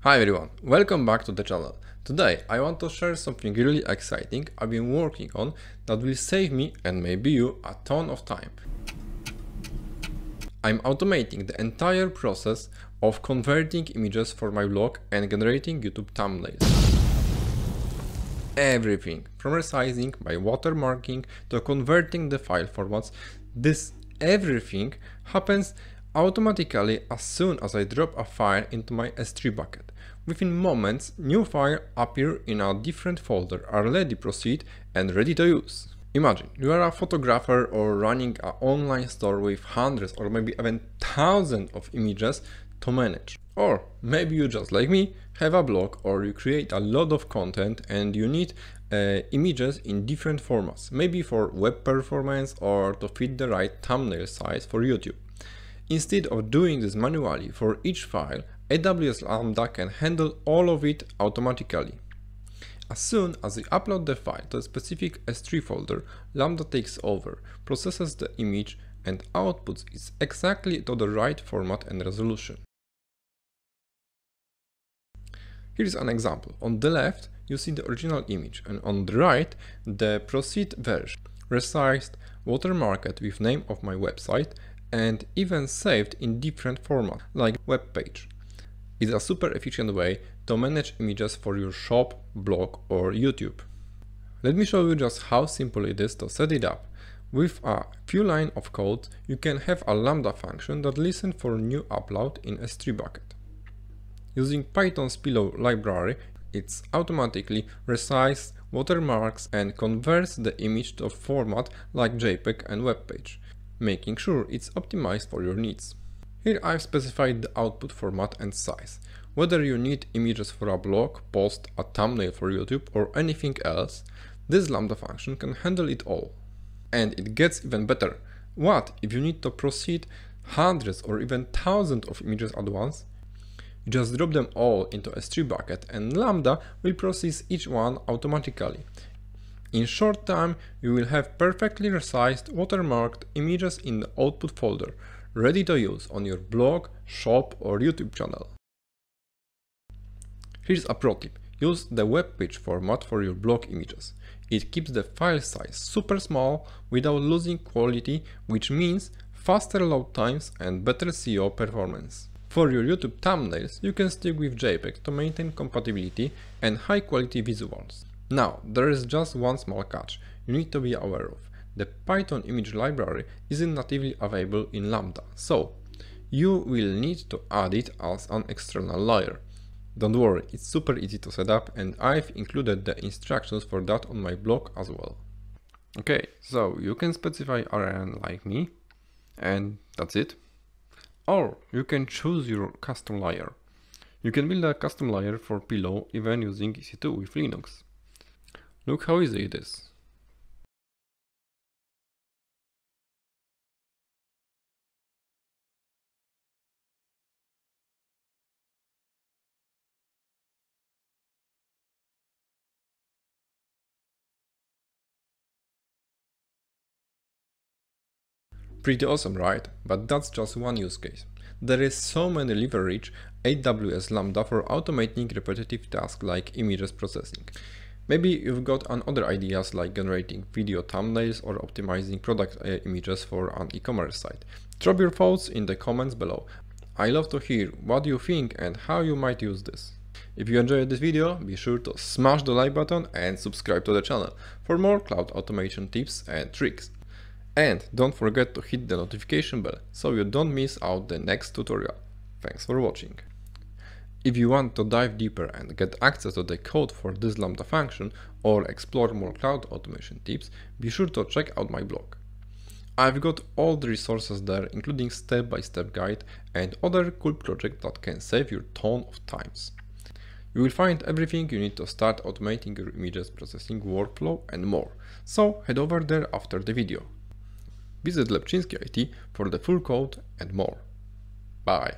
Hi everyone, welcome back to the channel. Today I want to share something really exciting I've been working on that will save me and maybe you a ton of time. I'm automating the entire process of converting images for my blog and generating YouTube thumbnails. Everything from resizing by watermarking to converting the file formats, everything happens automatically as soon as I drop a file into my S3 bucket. Within moments, new files appear in a different folder, are ready to proceed and ready to use. Imagine you are a photographer or running an online store with hundreds or maybe even thousands of images to manage. Or maybe you just like me have a blog or you create a lot of content and you need images in different formats, maybe for web performance or to fit the right thumbnail size for YouTube. Instead of doing this manually for each file, AWS Lambda can handle all of it automatically. As soon as you upload the file to a specific S3 folder, Lambda takes over, processes the image and outputs it exactly to the right format and resolution. Here's an example. On the left, you see the original image and on the right, the proceed version, resized, watermarked with name of my website and even saved in different formats like web page. It's a super efficient way to manage images for your shop, blog or YouTube. Let me show you just how simple it is to set it up. With a few lines of code, you can have a Lambda function that listens for new upload in S3 bucket. Using Python's Pillow library, it's automatically resizes, watermarks and converts the image to a format like JPEG and web page, making sure it's optimized for your needs. Here I've specified the output format and size. Whether you need images for a blog, post, a thumbnail for YouTube or anything else, this Lambda function can handle it all. And it gets even better. What if you need to proceed hundreds or even thousands of images at once? You just drop them all into a S3 bucket and Lambda will process each one automatically. In short time, you will have perfectly resized, watermarked images in the output folder, ready to use on your blog, shop or YouTube channel. Here's a pro tip. Use the web page format for your blog images. It keeps the file size super small without losing quality, which means faster load times and better SEO performance. For your YouTube thumbnails, you can stick with JPEG to maintain compatibility and high quality visuals. Now, there is just one small catch you need to be aware of. The Python image library isn't natively available in Lambda, so you will need to add it as an external layer. Don't worry, it's super easy to set up and I've included the instructions for that on my blog as well. Okay, so you can specify RN like me and that's it. Or you can choose your custom layer. You can build a custom layer for Pillow even using EC2 with Linux. Look how easy it is. Pretty awesome, right? But that's just one use case. There is so many leverage AWS Lambda for automating repetitive tasks like images processing. Maybe you've got other ideas like generating video thumbnails or optimizing product images for an e-commerce site. Drop your thoughts in the comments below. I love to hear what you think and how you might use this. If you enjoyed this video, be sure to smash the like button and subscribe to the channel for more cloud automation tips and tricks. And don't forget to hit the notification bell so you don't miss out the next tutorial. Thanks for watching. If you want to dive deeper and get access to the code for this Lambda function or explore more cloud automation tips, be sure to check out my blog. I've got all the resources there, including step-by-step guide and other cool projects that can save you a ton of times. You will find everything you need to start automating your images processing workflow and more, so head over there after the video. Visit Lepczynski IT for the full code and more. Bye!